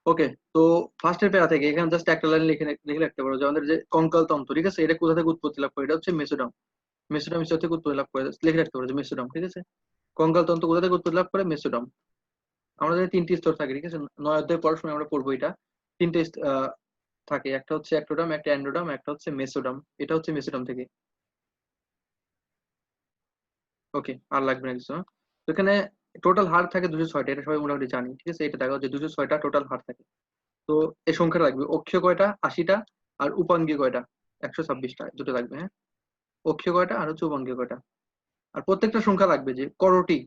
ওকে। তো ফার্স্টের প্যারা থেকে এখানে জাস্ট একটা লাইন লিখে লিখে রাখতে পারো যে আমাদের যে কঙ্কাল তন্ত্র, ঠিক আছে, এটা কোথা থেকে উৎপত্তি লাভ করে, এটা হচ্ছে মেসোডাম। মেসোডাম স্তর থেকে উৎপত্তি লাভ করে, লিখে রাখতে পারো যে মেসোডাম, ঠিক আছে। কঙ্কাল তন্ত্র কোথা থেকে উৎপত্তি লাভ করে, মেসোডাম। আমাদের তিনটি স্তর থাকে, ঠিক আছে, 9 অধ্যায় পড়ার সময় আমরা পড়বো এটা। তিনটে থাকে, একটা হচ্ছে অ্যাক্টোডাম, একটা অ্যান্ডোডাম, একটা হচ্ছে মেসোডাম। এটা হচ্ছে মেসোডাম থেকে। ওকে, আর লাগবে না কিছু, হ্যাঁ? তো এখানে টোটাল হাড় থাকে 206টা, এটা সবাই মোটামুটি জানি, ঠিক আছে। এটা দেখো যে 206টা টোটাল হাড় থাকে। তো এই সংখ্যা লাগবে, অক্ষীয় কয়টা 80টা, আর উপাঙ্গীয় কয়টা 126টা, দুটো লাগবে, হ্যাঁ। অক্ষীয় কয়টা আর হচ্ছে উপাঙ্গীয় কয়টা। আর প্রত্যেকটা সংখ্যা লাগবে যে করোটি,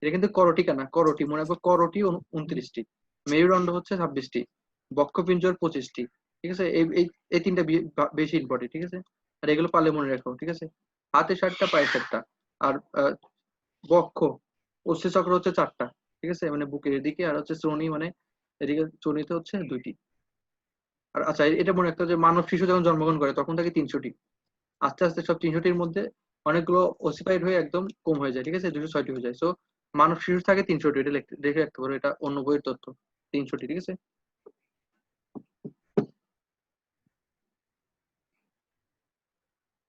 এটা কিন্তু করটিকা না, করোটি মনে রাখবো, করোটি 29টি, মেরুদণ্ড হচ্ছে 26টি, বক্ষপিঞ্জর 25টি, ঠিক আছে। এই এই এই তিনটা বেশি ইম্পর্টেন্ট, ঠিক আছে। আর এগুলো পারলে মনে রাখো, ঠিক আছে। হাতে 7টা, পায়ে 7টা। আর বক্ষ, অস্থিচক্র হচ্ছে 4টা, ঠিক আছে, মানে বুকের এদিকে, আর হচ্ছে শ্রোণী মানে এদিকে, শ্রোণীতে হচ্ছে 2টি। আর আচ্ছা, এটা মনে রাখতে হবে যে মানব শিশু যখন জন্মগ্রহণ করে তখন থাকে 300টি। আস্তে আস্তে সব 300টির মধ্যে অনেকগুলো ওসিফাইড হয়ে একদম কম হয়ে যায়, ঠিক আছে, 206টি হয়ে যায়। সো মানব শিশু থাকে 300টি, এটা দেখে রাখতে পারো, এটা অন্য বইয়ের তথ্য। 300টি, ঠিক আছে।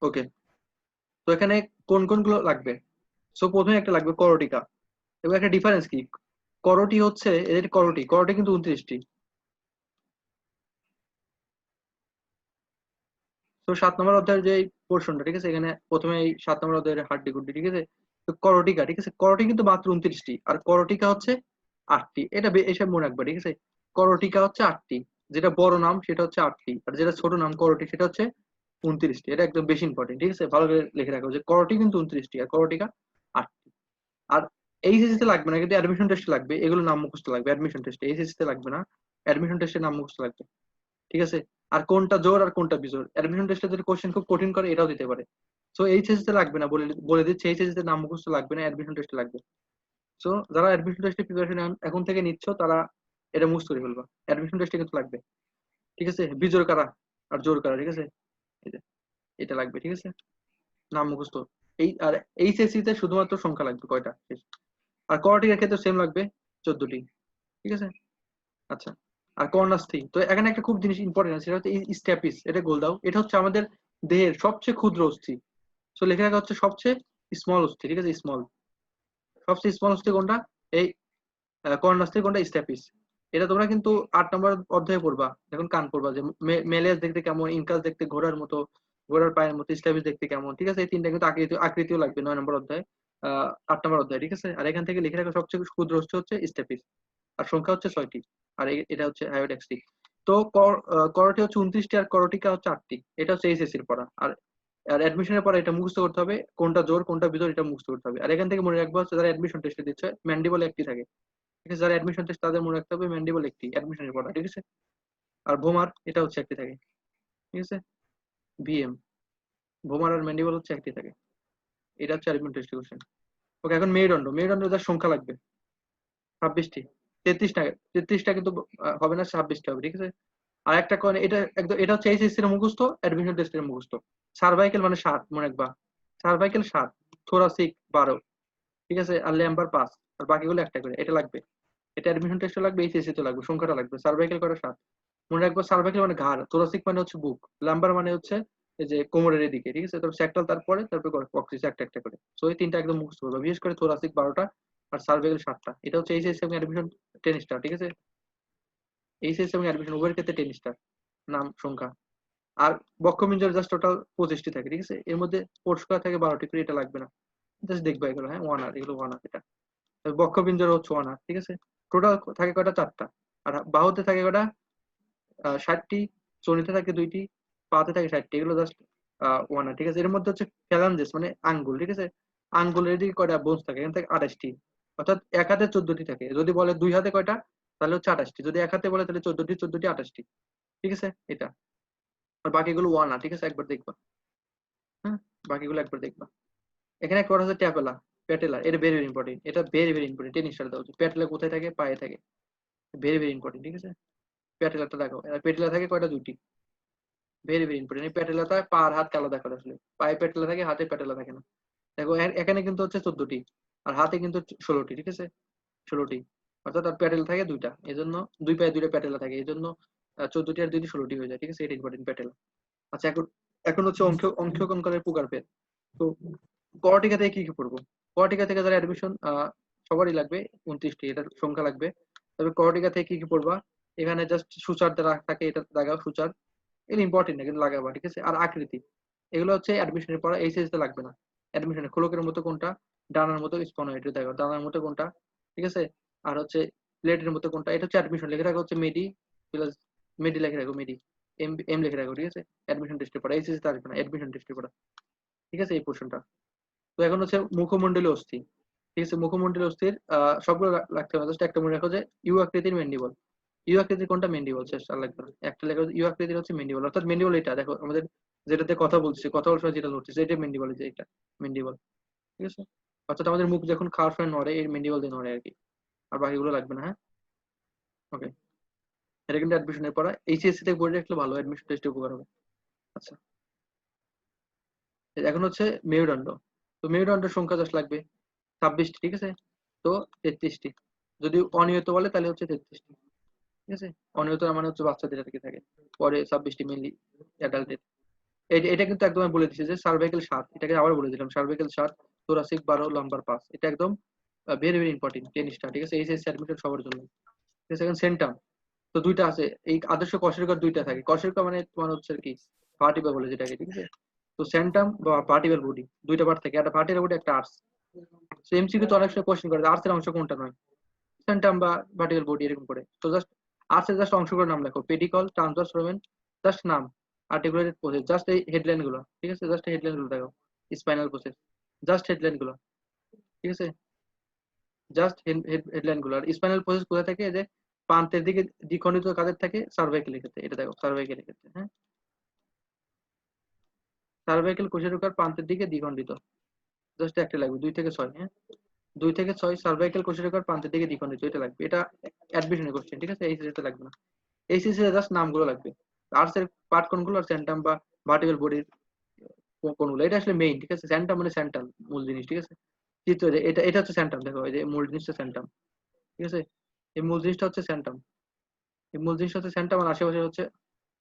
ওকে। তো এখানে কোন কোন গুলো লাগবে? সো প্রথমে একটা লাগবে করটিকা। এবার একটা ডিফারেন্স কি, করটি হচ্ছে এদের, করটি করটি কিন্তু 29টি। তো 7 নম্বর অধ্যায়ের যে পোর্শনটা, ঠিক আছে, এখানে প্রথমে এই 7 নম্বর অধ্যায়ের হাড্ডি গুড্ডি, ঠিক আছে। তো করটিকা, ঠিক আছে, করটি কিন্তু মাত্র 29টি, আর করটিকা হচ্ছে 8টি। এটা এসব মনে রাখবে, ঠিক আছে। করটিকা হচ্ছে 8টি, যেটা বড় নাম সেটা হচ্ছে 8টি, আর যেটা ছোট নাম করটি সেটা হচ্ছে 29টি। এটা একদম বেশি ইম্পর্টেন্ট, ঠিক আছে, ভালো করে লিখে রাখো যে করটি কিন্তু 29টি আর করটিকা 8টি। আর এইচএসসি তে লাগবে না, কিন্তু অ্যাডমিশন টেস্টে লাগবে, এগুলো নাম মুখস্থ লাগবে অ্যাডমিশন টেস্টে, এইচএসসি তে লাগবে না, অ্যাডমিশন টেস্টে নাম মুখস্থ লাগবে, ঠিক আছে। আর কোনটা জোর আর কোনটা বিজোর, অ্যাডমিশন টেস্টে যদি কোশ্চেন খুব কঠিন করে এটাও দিতে পারে। সো এইচএসসি তে লাগবে না, বলে বলে দিচ্ছি, এইচএসসি তে নাম মুখস্থ লাগবে না, অ্যাডমিশন টেস্টে লাগবে। সো যারা অ্যাডমিশন টেস্টে প্রিপারেশন এখন থেকে নিচ্ছ তারা এটা মুখস্থ করে ফেলবা, অ্যাডমিশন টেস্টে কিন্তু লাগবে, ঠিক আছে। বিজোর কারা আর জোর কারা, ঠিক আছে, এই যে এটা লাগবে, ঠিক আছে, নাম মুখস্থ। এই আর এইচএসসি তে শুধুমাত্র সংখ্যা লাগবে কয়টা শেষ। আর কোয়ার্টিকের ক্ষেত্রে সেম লাগবে, 14টি, ঠিক আছে। আচ্ছা, আর কর্নাস্থি, তো এখানে একটা খুব জিনিস ইম্পর্টেন্ট আছে, সেটা হচ্ছে স্ট্যাপিস, এটা গোল দাও, এটা হচ্ছে আমাদের দেহের সবচেয়ে ক্ষুদ্র অস্থি। সো লেখা রাখা হচ্ছে সবচেয়ে স্মল অস্থি, ঠিক আছে, স্মল। সবচেয়ে স্মল অস্থি কোনটা, এই কর্নাস্থি, কোনটা, স্ট্যাপিস। এটা তোমরা কিন্তু 8 নম্বর অধ্যায়ে পড়বা, যখন কান পড়বা, যে মেলেস দেখতে কেমন, ইনকাস দেখতে ঘোড়ার মতো, ঘোড়ার পায়ের মতো, স্ট্যাপিস দেখতে কেমন, ঠিক আছে। এই তিনটা কিন্তু আকৃতিও লাগবে 9 নম্বর অধ্যায়, 8 নম্বর অধ্যায়, ঠিক আছে। আর এখান থেকে লিখে রাখা সবচেয়ে ক্ষুদ্র অস্থি হচ্ছে স্ট্যাপিস, আর সংখ্যা হচ্ছে 6টি। আর এটা হচ্ছে হায়োডেক্সটি। তো করটি হচ্ছে 29টি, আর করটিকা হচ্ছে 8টি। এটা হচ্ছে এইচএসসির পড়া। আর আর অ্যাডমিশনের পরে এটা মুখস্থ করতে হবে, কোনটা জোর কোনটা বিজোর, এটা মুখস্থ করতে হবে। আর এখান থেকে মনে রাখবো হচ্ছে যারা অ্যাডমিশন টেস্টে দিচ্ছে ম্যান্ডিবল একটি থাকে, ঠিক আছে। যারা অ্যাডমিশন টেস্ট তাদের মনে রাখতে হবে ম্যান্ডিবল একটি, অ্যাডমিশনের পড়া, ঠিক আছে। আর ভোমার এটা হচ্ছে একটি থাকে, ঠিক আছে, ভিএম। ভোমার আর ম্যান্ডিবল হচ্ছে একটি থাকে। এটা হচ্ছে অ্যাডমিশন টেস্ট কোশ্চেন। ওকে, এখন মেরুদণ্ড, মেরুদণ্ড যার সংখ্যা লাগবে 26টি, 33টা, 33টা কিন্তু হবে না, 26টা হবে, ঠিক আছে। আর একটা কোন, এটা একদম, এটা হচ্ছে এইচএসসি এর মুখস্থ, অ্যাডমিশন টেস্টের মুখস্থ। সার্ভাইকেল মানে 7 মনে রাখবা, সার্ভাইকেল 7, থোরাসিক 12, ঠিক আছে, আর ল্যাম্বার 5, আর বাকিগুলো একটা করে, এটা লাগবে। এটা অ্যাডমিশন টেস্টে লাগবে, এইচএসসি তে লাগবে, সংখ্যাটা লাগবে। সার্ভাইকেল করে 7, মনে রাখবো। সার্ভাইকেল মানে ঘাড়, থোরাসিক মানে হচ্ছে বুক, ল্যাম্বার মানে হচ্ছে এই যে কোমরের এদিকে, ঠিক আছে। তারপর স্যাক্টাল, তারপরে তারপর কক্সিস, একটা একটা করে। সো এই তিনটা একদম মুখস্থ করবে, বিশেষ করে থোরাসিক 12টা, আর সার্ভাইকেল 7টা। এটা হচ্ছে এইচএসসি এবং অ্যাডমিশন 10 স্টার, ঠিক আছে। এইচএসসি এবং অ্যাডমিশন উভয়ের ক্ষেত্রে 10 স্টার নাম সংখ্যা। আর বক্ষবিঞ্জর জাস্ট টোটাল 25টি থাকে, ঠিক আছে। এর মধ্যে কোর্স করা থাকে 12টি করে, এটা লাগবে না, জাস্ট দেখবা এগুলো, হ্যাঁ, ওয়ান আর, এগুলো ওয়ান আর। এটা বক্ষবিঞ্জর হচ্ছে ওয়ান আর, ঠিক আছে। টোটাল থাকে কয়টা, 4টা। আর বাহুতে থাকে কয়টা, 60টি। চনিতে থাকে 2টি, পাতে থাকে 60টি, এগুলো জাস্ট ওয়ান আর, ঠিক আছে। এর মধ্যে হচ্ছে ফ্যালাঞ্জেস মানে আঙ্গুল, ঠিক আছে। আঙ্গুলের দিকে কয়টা বোনস থাকে, এখান থেকে 28টি। অর্থাৎ এক হাতে 14টি থাকে, যদি বলে দুই হাতে কয়টা তাহলে হচ্ছে 28টি, যদি এক হাতে বলে তাহলে 14টি, 14টি, 28টি, ঠিক আছে। এটা আর বাকিগুলো ওয়ান আর, ঠিক আছে, একবার দেখবা, হ্যাঁ, বাকিগুলো একবার দেখবা। এখানে একটা কথা হচ্ছে ট্যাপেলা, প্যাটেলা, এটা ভেরি ভেরি ইম্পর্টেন্ট, এটা ভেরি ভেরি ইম্পর্টেন্ট, টেনিস খেলা দাও, প্যাটেলা কোথায় থাকে, পায়ে থাকে, ভেরি ভেরি ইম্পর্টেন্ট, ঠিক আছে। প্যাটেলাটা দেখো, প্যাটেলা থাকে কয়টা, 2টি, ভেরি ভেরি ইম্পর্টেন্ট। এই প্যাটেলাটা পা আর হাতকে আলাদা করে আসলে, পায়ে প্যাটেলা থাকে, হাতে প্যাটেলা থাকে না। দেখো এখানে কিন্তু হচ্ছে 14টি, আর হাতে কিন্তু 16টি, ঠিক আছে, 16টি। অর্থাৎ তার প্যাটেল থাকে দুইটা, এই জন্য দুই পায়ে দুইটা প্যাটেলা থাকে, এই জন্য 14টি আর 2টি 16টি হয়ে যায়, ঠিক আছে? এটা ইম্পর্টেন্ট প্যাটেল। আচ্ছা, এখন এখন হচ্ছে অংশকঙ্কালের প্রকারভেদ। তো কর্টিকা থেকে কি কি পড়বো? কর্টিকা থেকে যারা অ্যাডমিশন সবারই লাগবে 29টি, এটার সংখ্যা লাগবে। তবে কর্টিকা থেকে কি কি পড়বা, এখানে জাস্ট সূচার দ্বারা থাকে, এটা দাগাও সূচার, এগুলো ইম্পর্টেন্ট না কিন্তু লাগাবা, ঠিক আছে? আর আকৃতি, এগুলো হচ্ছে অ্যাডমিশনের পড়া, এইচএস তে লাগবে না। অ্যাডমিশনে খোলকের মতো কোনটা, ডানার মতো স্পনয়েড দেখো, ডানার মতো কোনটা, ঠিক আছে? আর হচ্ছে প্লেটের মতো কোনটা, এটা হচ্ছে অ্যাডমিশন লিখে রাখো, হচ্ছে মেডি প্লাস মেডি লিখে রাখো, মেডি এম এম লিখে রাখো, ঠিক আছে? অ্যাডমিশন টেস্টে পড়া, এইচএস তে আসবে না, অ্যাডমিশন টেস্টে পড়া, ঠিক আছে? এই পোর্শনটা। তো এখন হচ্ছে মুখমণ্ডলীয় অস্থি, ঠিক আছে? মুখমণ্ডলীয় অস্থির সবগুলো রাখতে হবে, জাস্ট একটা মনে রাখো যে ইউ আকৃতির মেন্ডিবল। ইউ আকৃতির কোনটা মেন্ডিবল, শেষ আর লাগবে না, একটা লেখা ইউ আকৃতির হচ্ছে মেন্ডিবল, অর্থাৎ মেন্ডিবল এটা দেখো আমাদের যেটাতে কথা বলছি, কথা বলার সময় যেটা ধরতেছে এটা মেন্ডিবল, যে এটা মেন্ডিবল, ঠিক আছে? অর্থাৎ আমাদের মুখ যখন খাওয়ার সময় নড়ে, এই মেন্ডিবল দিয়ে নড়ে আর কি। আর বাকিগুলো লাগবে না, হ্যাঁ? ওকে, এটা কিন্তু অ্যাডমিশনের পড়া, এইচএসসি থেকে পড়ে রাখলে ভালো, অ্যাডমিশন টেস্টে উপকার হবে। আচ্ছা, এখন হচ্ছে মেরুদণ্ড। তো মেরুদণ্ডের সংখ্যা জাস্ট লাগবে 26টি, ঠিক আছে? তো 33টি, যদি অনিয়ত বলে তাহলে হচ্ছে 33টি, ঠিক আছে? অনিয়ত মানে হচ্ছে বাচ্চাদের আর কি থাকে, পরে 26টি মেনলি অ্যাডাল্টের। এটা কিন্তু একদম আমি বলে দিচ্ছি যে সার্ভাইকেল 7, এটাকে আবার বলে দিলাম, সার্ভাইকেল 7, thoracic 12, লাম্বার 5, এটা একদম ভেরি ভেরি ইম্পর্টেন্ট 10টা, ঠিক আছে? এইচএসসি অ্যাডমিশন সবার জন্য, ঠিক আছে? এখন সেন্টাম, তো দুইটা আছে, এই আদর্শ কশেরুকার দুইটা থাকে, কশেরুকা মানে তোমার হচ্ছে আর কি ভার্টিব্রা বলে যেটাকে, ঠিক আছে? তো সেন্টাম বা ভার্টিব্রাল বডি দুইটা পার্ট থাকে, একটা ভার্টিব্রাল বডি, একটা আর্স। সো এমসিকিউ তো অনেক সময় কোশ্চেন করে আর্স এর অংশ কোনটা নয়, সেন্টাম বা ভার্টিক্যাল বডি এরকম করে। তো জাস্ট আর্টসের জাস্ট অংশগুলোর নাম লেখো, পেডিকল, ট্রান্সভার্স ফোরামেন, জাস্ট নাম, আর্টিকুলেটেড প্রসেস, জাস্ট এই হেডলাইন গুলো, ঠিক আছে? জাস্ট হেডলাইন গুলো দেখো, স্পাইনাল প্রসেস, জাস্ট হেডলাইন গুলো, ঠিক আছে? জাস্ট হেডলাইন গুলো। আর স্পাইনাল প্রসেস কোথায় থাকে, এই যে প্রান্তের দিকে দ্বিখণ্ডিত কাদের থাকে, সার্ভাইকেল ক্ষেত্রে, এটা দেখো সার্ভাইকেল ক্ষেত্রে, হ্যাঁ? সার্ভাইকেল কোষেরকার প্রান্তের দিকে দ্বিখণ্ডিত, জাস্ট একটা লাগবে 2 থেকে 6, হ্যাঁ? 2 থেকে 6 সার্ভাইকেল কোষেরকার প্রান্তের দিকে দ্বিখণ্ডিত, এটা লাগবে, এটা অ্যাডমিশনের কোশ্চেন, ঠিক আছে? এই সিরিজটা লাগবে না, এইচএসসি এর জাস্ট নামগুলো লাগবে। আর্টস এর পার্ট কোনগুলো, আর সেন্টাম বা ভার্টিক্যাল বডির কোনগুলো, এটা আসলে মেইন, ঠিক আছে? সেন্টাম মানে সেন্টাম, মূল জিনিস, ঠিক আছে? চিত্র যে এটা এটা হচ্ছে সেন্টাম, দেখো এই যে মূল জিনিসটা সেন্টাম, ঠিক আছে? এই মূল জিনিসটা হচ্ছে সেন্টাম, এই মূল জিনিসটা হচ্ছে সেন্টাম, আর আশেপাশে হচ্ছে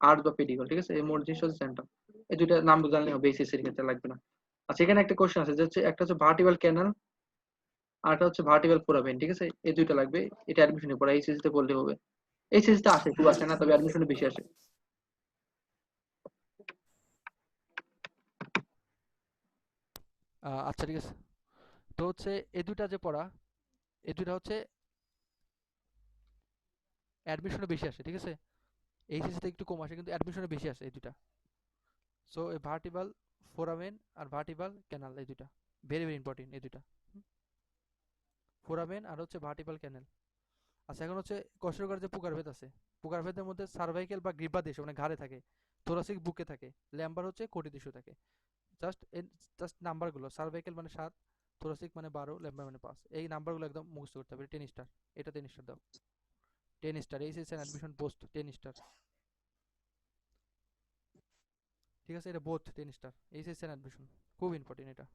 আর্ট বা পেডিকল, ঠিক আছে? এই মূল জিনিসটা হচ্ছে সেন্টাম। এই দুইটা নাম জানলে হবে, এইচএসসি এর ক্ষেত্রে লাগবে না। আচ্ছা, এখানে একটা কোশ্চেন আছে যে হচ্ছে একটা হচ্ছে ভার্টিক্যাল ক্যানাল, আর একটা হচ্ছে ভার্টিক্যাল ফোরামেন, ঠিক আছে? এই দুইটা লাগবে, এটা অ্যাডমিশনে পড়া, এইচএসসি তে পড়লে হবে। এইচএসসি তে আসে, খুব আসে না, তবে অ্যাডমিশনে বেশি আসে। আচ্ছা ঠিক আছে। তো হচ্ছে এই দুইটা যে পড়া, এই দুইটা হচ্ছে অ্যাডমিশনে বেশি আসে, ঠিক আছে? এইচএসসি তে একটু কম আসে, কিন্তু অ্যাডমিশনে বেশি আসে এই দুইটা। সো এই ভার্টিবাল ফোরামেন আর ভার্টিবাল ক্যানাল, এই দুইটা ভেরি ভেরি ইম্পর্টেন্ট, এই দুইটা ফোরামেন আর হচ্ছে ভার্টিবাল ক্যানাল। আচ্ছা, এখন হচ্ছে কশেরুকার যে প্রকারভেদ আছে, প্রকারভেদের মধ্যে সার্ভাইকেল বা গ্রীবাদেশ মানে ঘাড়ে থাকে, থোরাসিক বুকে থাকে, ল্যাম্বার হচ্ছে কোটি টিস্যু থাকে। জাস্ট জাস্ট নাম্বারগুলো, সার্ভাইকেল মানে 7, থোরাসিক মানে 12, ল্যাম্বার মানে 5, এই নাম্বারগুলো একদম মুখস্থ করতে হবে। 10 স্টার, এটা 10 স্টার দাও, 10 star. HSC admission post 10 star, ঠিক আছে? এটা বোথ 10 স্টার, এইচএসসি অ্যাডমিশন খুব ইম্পর্টেন্ট এটা।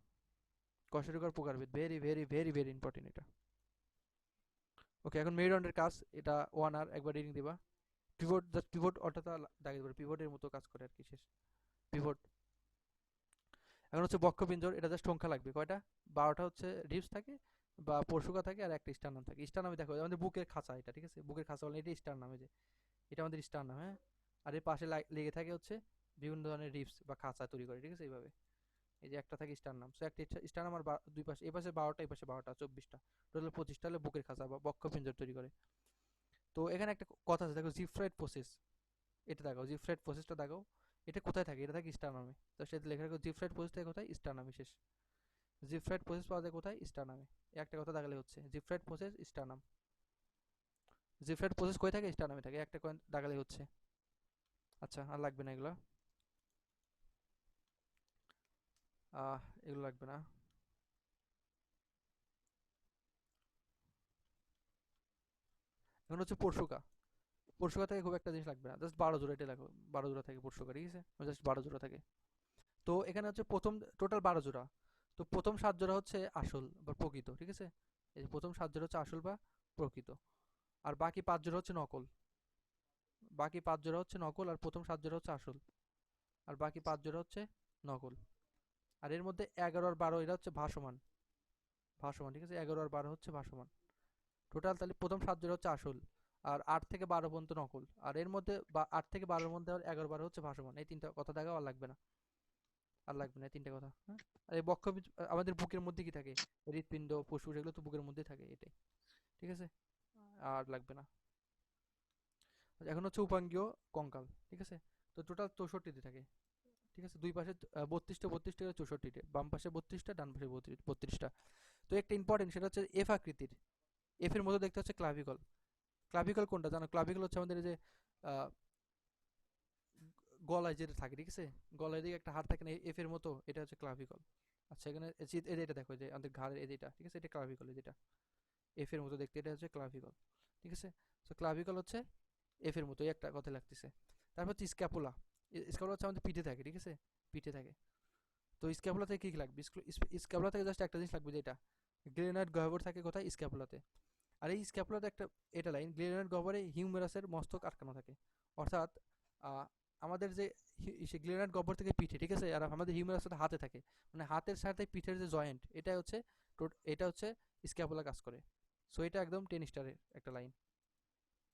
কশেরুকার প্রকারভেদ very very very very important এটা। ওকে, এখন মেরুদণ্ডের কাজ, এটা 1 আর একবার রিডিং দিবা। পিভট, জাস্ট পিভট অর্থাৎ দাগিয়ে দেবে, পিভটের মতো কাজ করে আর কি, শেষ পিভট। এখন হচ্ছে বক্ষপিঞ্জর, এটা জাস্ট সংখ্যা লাগবে কয়টা, 12টা হচ্ছে রিবস থাকে বা পরশুকা থাকে, আর একটা স্টার নাম থাকে। স্টার নামে দেখো আমাদের বুকের খাঁচা, এটা ঠিক আছে? বুকের খাঁচা বলে, এটা স্টার নামে, যে এটা আমাদের স্টার নাম, হ্যাঁ? আর এর পাশে লেগে থাকে হচ্ছে বিভিন্ন ধরনের রিবস বা খাঁচা তৈরি করে, ঠিক আছে? এইভাবে এই যে একটা থাকে স্টার নাম, সো একটা স্টার নাম, আর দুই পাশে, এই পাশে 12টা, এই পাশে 12টা, 24টা, টোটাল 25টা হলে বুকের খাঁচা বা বক্ষপিঞ্জর তৈরি করে। তো এখানে একটা কথা আছে দেখো, জিফ্রাইড প্রসেস, এটা দেখাও, জিফ্রাইড প্রসেসটা দেখাও। এটা কোথায় থাকে, এটা থাকে স্টার নামে। তো সেটা লেখা রাখো, জিফ্রাইড প্রসেস থাকে কোথায়, স্টার নামে, শেষ। জিফ্রাইড প্রসেস পাওয়া যায় কোথায়, স্টার নামে। একটা কথা দেখালে হচ্ছে, জিফ্রাইড প্রসেস স্টার নাম। জিফ্রাইড প্রসেস কই থাকে, স্টার নামে থাকে, একটা কয়েন দাগালে হচ্ছে। আচ্ছা, আর লাগবে না এগুলো, এগুলো লাগবে না। এখন হচ্ছে পরশুকা, পরশুকা থেকে খুব একটা জিনিস লাগবে না, জাস্ট 12 জোড়া, এটা লাগবে। 12 জোড়া থাকে পরশুকা, ঠিক আছে? জাস্ট 12 জোড়া থাকে। তো এখানে হচ্ছে প্রথম টোটাল 12 জোড়া। তো প্রথম 7 জোড়া হচ্ছে আসল বা প্রকৃত, ঠিক আছে? এই যে প্রথম 7 জোড়া হচ্ছে আসল বা প্রকৃত। আর বাকি 5 জোড়া হচ্ছে নকল। বাকি 5 জোড়া হচ্ছে নকল, আর প্রথম 7 জোড়া হচ্ছে আসল। আর বাকি 5 জোড়া হচ্ছে নকল। আর এর মধ্যে 11 আর 12 এরা হচ্ছে ভাসমান। ভাসমান, ঠিক আছে, 11 আর 12 হচ্ছে ভাসমান। টোটাল তাহলে প্রথম 7 জোড়া হচ্ছে আসল, আর 8 থেকে 12 পর্যন্ত নকল। আর এর মধ্যে 8 থেকে 12 এর মধ্যে আর 11 12 হচ্ছে ভাসমান। এই তিনটা কথা দেখাও, আর লাগবে না। আর লাগবে না এই তিনটা কথা, হ্যাঁ। আর এই আমাদের বুকের মধ্যে কি থাকে? হৃৎপিণ্ড, ফুসফুস, এগুলো তো বুকের মধ্যে থাকে, এটাই। ঠিক আছে, আর লাগবে না। আচ্ছা, এখন হচ্ছে উপাঙ্গীয় কঙ্কাল, ঠিক আছে। তো টোটাল 64টি থাকে, ঠিক আছে। দুই পাশে 32টা 32টা 64টা, বাম পাশে 32টা, ডান পাশে 32টা। তো একটা ইম্পর্টেন্ট, সেটা হচ্ছে এফ আকৃতির। এফ এর মতো দেখতে হচ্ছে ক্লাভিকল। ক্লাভিকল কোনটা জানো? ক্লাভিকল হচ্ছে আমাদের এই যে আহ, গলায় যেটা থাকে, ঠিক আছে। গলায় দিকে একটা হাড় থাকে না এফ এর মতো, এটা হচ্ছে ক্লাভিকল। আচ্ছা, এখানে এটা দেখো যে আমাদের ঘাড়ের এদিকটা, ঠিক আছে, এটা ক্লাভিকল, যেটা এফ এর মতো দেখতে, এটা হচ্ছে ক্লাভিকল, ঠিক আছে। তো ক্লাভিকল হচ্ছে এফ এর মতো, এই একটা কথা লাগতেছে। তারপর হচ্ছে স্ক্যাপুলা। স্ক্যাপুলা হচ্ছে আমাদের পিঠে থাকে, ঠিক আছে, পিঠে থাকে। তো স্ক্যাপুলা থেকে কি কি লাগবে? স্ক্যাপুলা থেকে জাস্ট একটা জিনিস লাগবে, যেটা গ্রেনাইট গহ্বর থাকে কোথায়? স্ক্যাপুলাতে। আর এই স্ক্যাপুলাতে একটা এটা লাইন, গ্রেনাইট গহ্বরে হিউমেরাসের মস্তক আটকানো থাকে। অর্থাৎ আহ, আমাদের যে গ্রেনাইট গহ্বর থেকে পিঠে, ঠিক আছে, আর আমাদের হিউমেরাস সাথে হাতে থাকে। মানে হাতের সাথে পিঠের যে জয়েন্ট, এটা হচ্ছে এটা হচ্ছে স্ক্যাপুলা কাজ করে। সো এটা একদম 10 স্টারের একটা লাইন,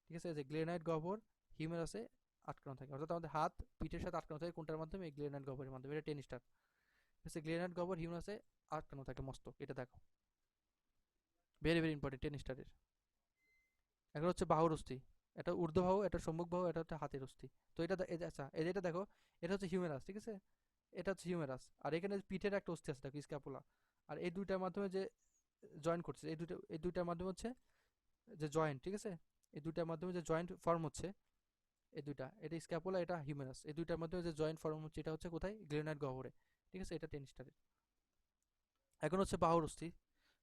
ঠিক আছে। যে গ্রেনাইট গহ্বর হিউমেরাসে আটকানো থাকে, অর্থাৎ আমাদের হাত পিঠের সাথে আটকানো থাকে কোনটার মাধ্যমে? এই গ্রেনাইট গহ্বরের মাধ্যমে, এটা 10 স্টার। ঠিক আছে, গ্রেনাইট গহ্বর হিউমেরাসে আটকানো থাকে মস্তক, এটা দেখো, ভেরি ভেরি ইম্পর্টেন্ট, 10 স্টারের। এখন হচ্ছে বাহুর অস্থি। এটা ঊর্ধ্ব বাহু, এটা সম্মুখ বাহু, এটা হচ্ছে হাতের অস্থি। তো আচ্ছা, এটা দেখো, এটা হচ্ছে হিউমেরাস, ঠিক আছে। এটা হচ্ছে হিউমেরাস, আর এখানে পিঠের একটা অস্থি আছে দেখো, স্ক্যাপুলা। আর এই দুইটার মাধ্যমে যে জয়েন্ট করছে, এই দুইটার মাধ্যমে হচ্ছে যে জয়েন্ট, ঠিক আছে, এই দুইটার মাধ্যমে যে জয়েন্ট ফর্ম হচ্ছে, এই দুইটা, এটা স্ক্যাপুলা, এটা হিউমেরাস, এই দুইটার মাধ্যমে যে জয়েন্ট ফর্ম হচ্ছে, এটা হচ্ছে কোথায়? গ্রেনাইট গহ্বরে, ঠিক আছে, এটা 10 স্টারের। এখন হচ্ছে বাহুর অস্থি।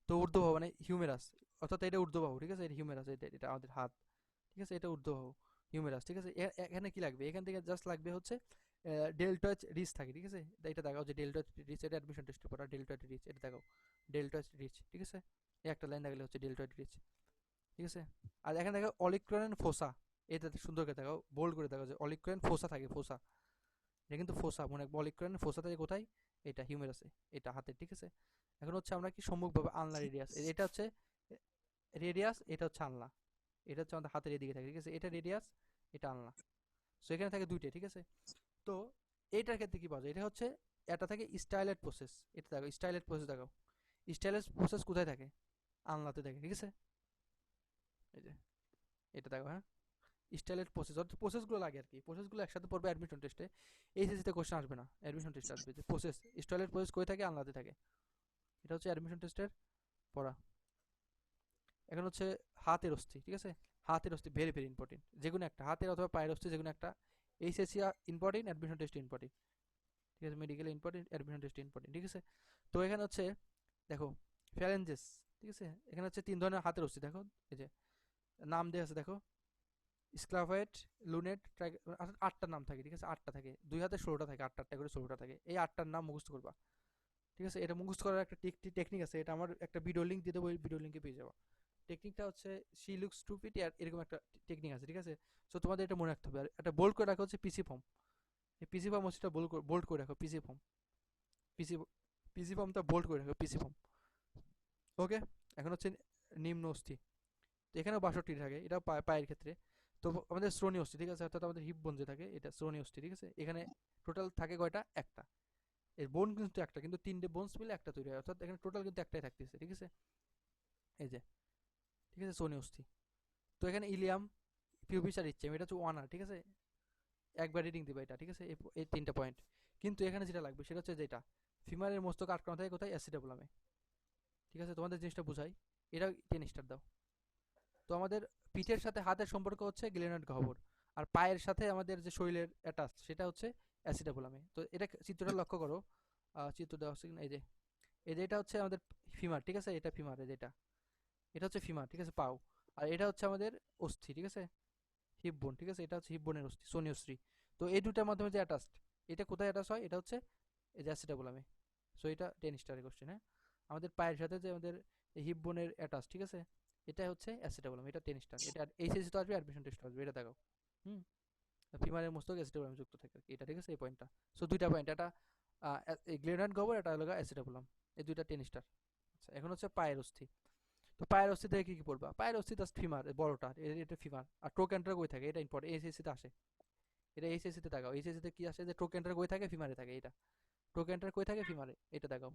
তো ঊর্ধ্ব বাহু মানে হিউমেরাস, অর্থাৎ এটা ঊর্ধ্ব বাহু, ঠিক আছে, এটা হিউমেরাস, এটা আমাদের হাত, ঠিক আছে, এটা ঊর্ধ্ববাহু, হিউমেরাস, ঠিক আছে। এখানে কি লাগবে? এখান থেকে জাস্ট লাগবে হচ্ছে ডেল্টয়েড রিচ থাকে, ঠিক আছে। এটা দেখাও যে ডেল্টয়েড রিচ, এটা অ্যাডমিশন টেস্টে পড়া ডেল্টয়েড রিচ, এটা দেখাও ডেল্টয়েড রিচ, ঠিক আছে। এই একটা লাইন দেখালে হচ্ছে ডেল্টয়েড রিচ, ঠিক আছে। আর এখানে দেখো অলিক্রেন ফোসা, এটা সুন্দর করে দেখাও, বোল্ড করে দেখাও যে অলিক্রেন ফোসা থাকে, ফোসা, এটা কিন্তু ফোসা মনে রাখবো। অলিক্রেন ফোসা থাকে কোথায়? এটা হিউমেরাসে, এটা হাতে, ঠিক আছে। এখন হচ্ছে আমরা কি সম্মুখভাবে আলনা রেডিয়াস, এটা হচ্ছে রেডিয়াস, এটা হচ্ছে আলনা, এটা হচ্ছে আমাদের হাতের এদিকে থাকে, ঠিক আছে, এটা রেডিয়াস, এটা আলনা। সো এখানে থাকে দুইটা, ঠিক আছে। তো এইটার ক্ষেত্রে কি পাওয়া যায়? এটা হচ্ছে এটা থাকে স্টাইলেট প্রসেস, এটা দেখো স্টাইলেট প্রসেস দেখো, স্টাইলেট প্রসেস কোথায় থাকে? আলনাতে থাকে, ঠিক আছে। এই যে এটা দেখো, হ্যাঁ, স্টাইলেট প্রসেস, অর্থাৎ প্রসেসগুলো লাগে আর কি, প্রসেসগুলো একসাথে পড়বে অ্যাডমিশন টেস্টে। এইচএসসিতে কোশ্চেন আসবে না, অ্যাডমিশন টেস্টে আসবে যে প্রসেস, স্টাইলেট প্রসেস কোথায় থাকে? আলনাতে থাকে। এটা হচ্ছে অ্যাডমিশন টেস্টের পড়া। এখন হচ্ছে হাতের অস্থি, ঠিক আছে। হাতের অস্থি ভেরি ভেরি ইম্পর্টেন্ট, যে কোনো একটা হাতের অথবা পায়ের অস্থি, যে কোনো একটা। HSC important, admission test important, ঠিক আছে। Medical important, admission test important, ঠিক আছে। তো এখানে হচ্ছে দেখো ফ্যালেঞ্জেস, ঠিক আছে। এখানে হচ্ছে 3 ধরনের হাতের অস্থি দেখো, এই যে নাম দেওয়া আছে দেখো, স্ক্লাভয়েড, লুনেট, অর্থাৎ 8টা নাম থাকে, ঠিক আছে, 8টা থাকে, দুই হাতে 16টা থাকে, 8টা 8টা করে 16টা থাকে, এই 8টার নাম মুখস্থ করবা, ঠিক আছে। এটা মুখস্থ করার একটা টেকনিক আছে, এটা আমার একটা ভিডিও লিঙ্ক দিয়ে দেবো, ওই ভিডিও লিঙ্কে পেয়ে যাবো। টেকনিকটা হচ্ছে শি লুকস স্টুপিড, এরকম একটা টেকনিক আছে, ঠিক আছে। সো তোমাদের এটা মনে রাখতে হবে। আর একটা বোল্ড করে রাখা হচ্ছে পিসি ফর্ম, এই পিসি ফর্ম হচ্ছে বোল্ড করে রাখো, পিসি ফর্ম, পিসি পিসি ফর্মটা বোল্ড করে রাখো, পিসি ফর্ম। ওকে। এখন হচ্ছে নিম্ন অস্থি। তো এখানেও 62টি থাকে, এটা পায়ের ক্ষেত্রে। তো আমাদের শ্রোণী অস্থি, ঠিক আছে, অর্থাৎ আমাদের হিপ বোন যে থাকে, এটা শ্রোণী অস্থি, ঠিক আছে। এখানে টোটাল থাকে কয়টা? একটা। এর বোন কিন্তু একটা, কিন্তু 3টে বোনস মিলে একটা তৈরি হয়, অর্থাৎ এখানে টোটাল কিন্তু একটাই থাকতেছে, ঠিক আছে। এই যে, ঠিক আছে, শ্রোণী অস্থি। তো এখানে ইলিয়াম, পিউবিস আর ইচ্ছেম, এটা হচ্ছে ওয়ানার, ঠিক আছে। একবার রিডিং দিবা এটা, ঠিক আছে, এই 3টা পয়েন্ট। কিন্তু এখানে যেটা লাগবে সেটা হচ্ছে যেটা ফিমারের মস্তক আটকানো থাকে কোথায়? অ্যাসিডাবুলামে, ঠিক আছে। তোমাদের জিনিসটা বুঝাই, এটা 10 স্টার দাও। তো আমাদের পিঠের সাথে হাতের সম্পর্ক হচ্ছে গ্লেনার্ড গহ্বর, আর পায়ের সাথে আমাদের যে শরীরের অ্যাটাচ সেটা হচ্ছে অ্যাসিডাবুলামে। তো এটা চিত্রটা লক্ষ্য করো, চিত্র দেওয়া হচ্ছে কিনা, এই যে এটা হচ্ছে আমাদের ফিমার, ঠিক আছে, এটা ফিমার, এই যেটা, এটা হচ্ছে ফিমার, ঠিক আছে, পাও। আর এটা হচ্ছে আমাদের অস্থি, ঠিক আছে, হিপ বোন, ঠিক আছে, এটা হচ্ছে হিপ বোনের অস্থি, সোনিয়শ্রী। তো এই দুটার মাধ্যমে যে অ্যাটাচড, এটা কোথায় অ্যাটাচ হয়? এটা হচ্ছে এই যে অ্যাসিটাবুলামে। সো এটা 10 স্টারের কোশ্চেন, হ্যাঁ। আমাদের পায়ের সাথে যে আমাদের হিপ বোনের অ্যাটাচ, ঠিক আছে, এটা হচ্ছে অ্যাসিটাবুলাম, এটা 10 স্টার। এটা এইচএসসি তো আসবে, অ্যাডমিশন টেস্ট আসবে, এটা দেখাও। হুম, ফিমারের মস্তক অ্যাসিটাবুলাম যুক্ত থাকে এটা, ঠিক আছে এই পয়েন্টটা। সো দুইটা পয়েন্ট, এটা গ্লেনার্ড গোবর, এটা হলো অ্যাসিটাবুলাম, এই দুইটা 10 স্টার। আচ্ছা, এখন হচ্ছে পায়ের অস্থি। তো পায়ের অস্থি থেকে কি কি পড়বা? পায়ের অস্থি জাস্ট ফিমার, বড়টা এটা ফিমার। আর টোকেনটা কই থাকে, এটা ইম্পর্টেন্ট, এইচএসসি তে আসে। এটা এইচএসসি তে দেখাও, এইচএসসি তে কি আসে যে টোকেনটা কই থাকে, ফিমারে থাকে। এটা টোকেনটা কই থাকে, ফিমারে, এটা দেখাও।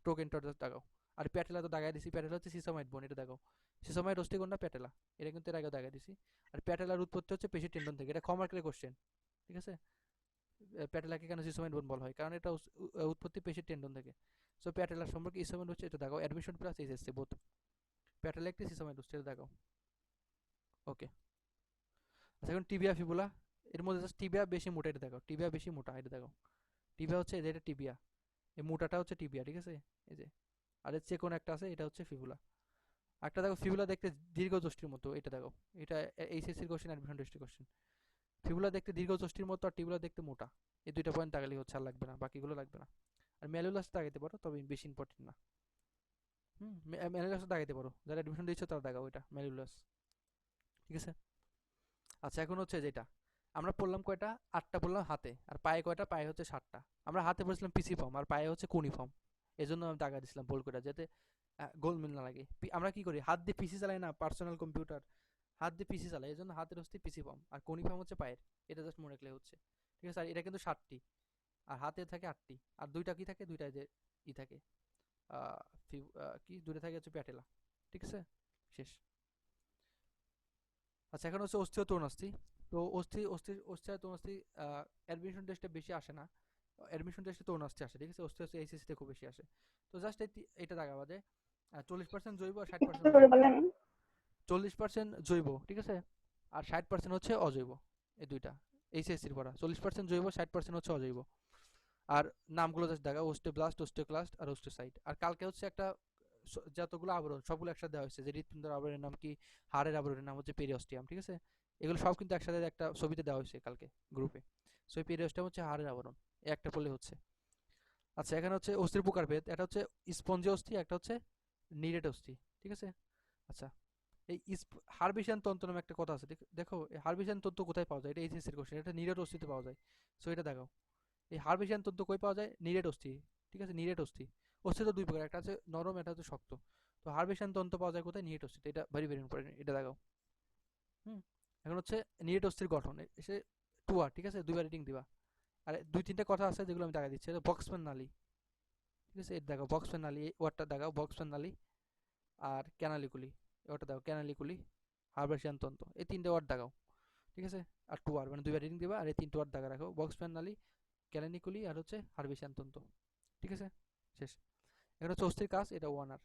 টোকেনটা দেখাও। আর প্যাটেলা তো দাগাই দিছি, প্যাটেলা হচ্ছে সিসামাইড বোন, এটা দেখাও। সিসামাইড অস্থিকোণটা প্যাটেলা, এটা কিন্তু এর আগে দাগাই দিছি। আর প্যাটেলার উৎপত্তি হচ্ছে পেশি টেন্ডন থেকে, এটা কমার্কের কোশ্চেন, ঠিক আছে। প্যাটেলাকে কেন সিসামাইড বোন বলা হয়, কারণ এটা উৎপত্তি পেশি টেন্ডন থেকে। সো প্যাটেলার সম্পর্কে ইসামাইড হচ্ছে, এটা দেখাও। Admission plus HSC both, patella একটি, সিসামাইড হচ্ছে, এটা দেখাও। ওকে। আচ্ছা, এখন টিবিয়া ফিবুলা, এর মধ্যে জাস্ট টিবিয়া বেশি মোটা, এটা দেখাও। টিবিয়া বেশি মোটা, এটা দেখাও। টিবিয়া হচ্ছে এটা টিবিয়া, এই মোটাটা হচ্ছে টিবিয়া, ঠিক আছে। এই যে, আর এর চেয়ে কোন একটা আছে, এটা হচ্ছে ফিবুলা। একটা দেখো ফিবুলা দেখতে দীর্ঘ যষ্টির মতো, এটা দেখো। এটা এইচএসসির কোশ্চেন, অ্যাডমিশন টেস্টের কোশ্চেন। ফিবুলা দেখতে দীর্ঘ যষ্টির মতো, আর টিবুলা দেখতে মোটা। এই দুইটা পয়েন্ট তাকালেই হচ্ছে, আর লাগবে না, বাকিগুলো লাগবে না। আর ম্যালুলাস তাকাইতে পারো, তবে বেশি ইম্পর্টেন্ট না। হুম, ম্যালুলাস তাকাইতে পারো, যারা অ্যাডমিশন দিচ্ছ তারা দেখাও, এটা ম্যালুলাস, ঠিক আছে। আচ্ছা, এখন হচ্ছে যেটা আমরা পড়লাম কয়টা, 8টা পড়লাম হাতে, আর পায়ে কয়টা, পায়ে হচ্ছে 7টা। আমরা হাতে পড়ছিলাম পিসি ফর্ম, আর পায়ে হচ্ছে কোনি ফর্ম। এই জন্য আমি দাগা দিছিলাম বল করে, যাতে গোলমেল না লাগে। আমরা কি করি, হাত দিয়ে পিসি চালাই না, পার্সোনাল কম্পিউটার, হাত দিয়ে পিসি চালাই, এই জন্য হাতের হচ্ছে পিসি ফর্ম, আর কোনি ফর্ম হচ্ছে পায়ের। এটা জাস্ট মনে রাখলে হচ্ছে, ঠিক আছে। আর এটা কিন্তু 7টি, আর হাতে থাকে 8টি। আর দুইটা কি থাকে, দুইটা যে ই থাকে, কি দুইটা থাকে হচ্ছে প্যাটেলা, ঠিক আছে। শেষ। আচ্ছা, এখন হচ্ছে অস্থি ও তরুণাস্থি। তো অস্থি আর তরুণাস্থি অ্যাডমিশন টেস্টে বেশি আসে না, অ্যাডমিশন টেস্টে তরুণাস্থি আসে, ঠিক আছে। অস্থি হচ্ছে এইচএসসি তে খুব বেশি আসে। তো জাস্ট এটা দাগাবা যে 40% জৈব আর 60% একটু করে অজৈব। বলেন। 40% জৈব, ঠিক আছে, আর 60% হচ্ছে অজৈব। এই দুইটা এইচএসসির পড়া, 40% জৈব, 60% হচ্ছে অজৈব। আর নামগুলো জাস্ট দেখা, ওস্টেব্লাস্ট, ওস্টেক্লাস্ট আর ওস্টোসাইট। আর কালকে হচ্ছে একটা যতগুলো আবরণ সবগুলো একসাথে দেওয়া হয়েছে, যে হৃৎপিণ্ডের আবরণের নাম কি, হাড়ের আবরণের নাম হচ্ছে পেরিওস্টিয়াম, ঠিক আছে। এগুলো সব কিন্তু একসাথে একটা ছবিতে দেওয়া হয়েছে কালকে গ্রুপে। সো এই পেরিওস্টিয়াম হচ্ছে হাড়ের আবরণ, এই একটা পড়লে হচ্ছে। আচ্ছা, এখানে হচ্ছে অস্থির প্রকারভেদ, এটা হচ্ছে স্পঞ্জি অস্থি, একটা হচ্ছে নিরেট অস্থি, ঠিক আছে। আচ্ছা, এই হারবিশিয়ান তন্তু নামে একটা কথা আছে, দেখো এই হারবিশিয়ান তন্তু কোথায় পাওয়া যায়, এটা এইচএসসি এর কোশ্চেন, এটা নিরেট অস্থিতে পাওয়া যায়। সো এটা দেখাও। এই হারবিশিয়ান তন্তু কই পাওয়া যায়, নিরেট অস্থি, ঠিক আছে। নিরেট অস্থি, অস্থি তো দুই প্রকার, একটা আছে নরম, একটা হচ্ছে শক্ত। তো হারবিশিয়ান তন্তু পাওয়া যায় কোথায়, নিরেট অস্থিতে, এটা ভেরি ভেরি ইম্পর্টেন্ট, এটা দেখাও। হুম, এখন হচ্ছে নিরেট অস্থির গঠন, এসে টুয়া, ঠিক আছে, দুইবার রিডিং দিবা। আর দুই তিনটা কথা আছে যেগুলো আমি দেখা দিচ্ছি, বক্সম্যান নালী, ঠিক আছে, এটা দেখাও। বক্সম্যান নালী, এই ওয়ার্ডটা দেখাও, বক্সম্যান নালী। আর ক্যানালিকুলি, এই ওয়ার্ডটা দেখাও, ক্যানালিকুলি। হারবিশিয়ান তন্তু, এই তিনটে ওয়ার্ড দেখাও, ঠিক আছে। আর টুয়ার মানে দুইবার রিডিং দিবা, আর এই তিনটে ওয়ার্ড দেখা রাখো, বক্সম্যান নালী, ক্যানালিকুলি, আর হচ্ছে হারবিশিয়ান তন্তু, ঠিক আছে। শেষ। এখন হচ্ছে অস্থির কাজ, এটা ওয়ানার,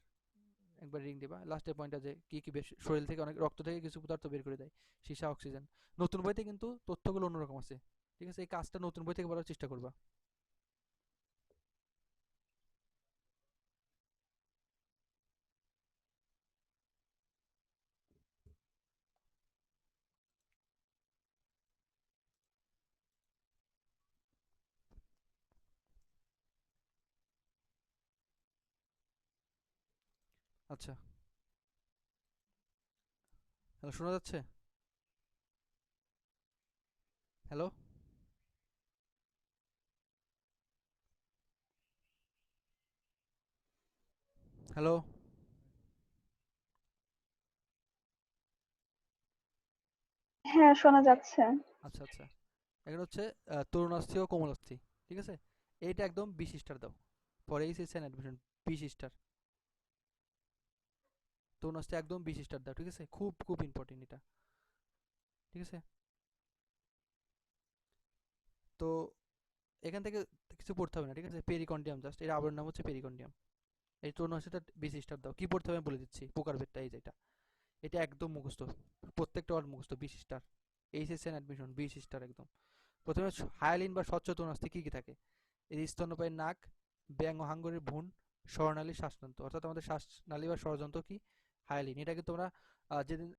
একবার রিং দিবা। লাস্টের পয়েন্টটা যে কি কি বেশ, শরীর থেকে অনেক রক্ত থেকে কিছু পদার্থ বের করে দেয়, সীসা, অক্সিজেন। নতুন বইতে কিন্তু তথ্যগুলো অন্যরকম আছে, ঠিক আছে। এই কাজটা নতুন বই থেকে বলার চেষ্টা করবা। আচ্ছা, হ্যালো, শোনা যাচ্ছে? Hello, hello. হ্যাঁ, শোনা যাচ্ছে। আচ্ছা, আচ্ছা, এখন হচ্ছে তরুণাস্থি ও কোমলাস্থি, ঠিক আছে। এইটা একদম 20 স্টার দাও, পরে এইচএসসি অ্যাডমিশন 20 স্টার। তরুণাস্থি একদম 20 স্টার দাও, ঠিক আছে, খুব খুব ইম্পর্টেন্ট এটা, ঠিক আছে। তো এখান থেকে কিছু পড়তে হবে না, ঠিক আছে। পেরিকন্ডিয়াম জাস্ট, এর আবরণ নাম হচ্ছে পেরিকন্ডিয়াম। এই তরুণাস্থিটা 20 স্টার দাও। কি পড়তে হবে আমি বলে দিচ্ছি, প্রকারভেদটা এই যেটা, এটা একদম মুখস্থ, প্রত্যেকটা ওয়ার্ড মুখস্থ, 20 স্টার। এইচএসসি অ্যাডমিশন 20 স্টার একদম। প্রথমে হায়ালিন বা স্বচ্ছ তরুণাস্থি কি কি থাকে, এই যে স্তন্যপায়ী নাক, ব্যাং ও হাঙ্গরের ভ্রূণ, স্বরনালী, শ্বাসতন্ত্র, অর্থাৎ আমাদের শ্বাসনালী বা ষড়যন্ত্র কি, হায়ালিন। এটা কিন্তু তোমরা যেদিন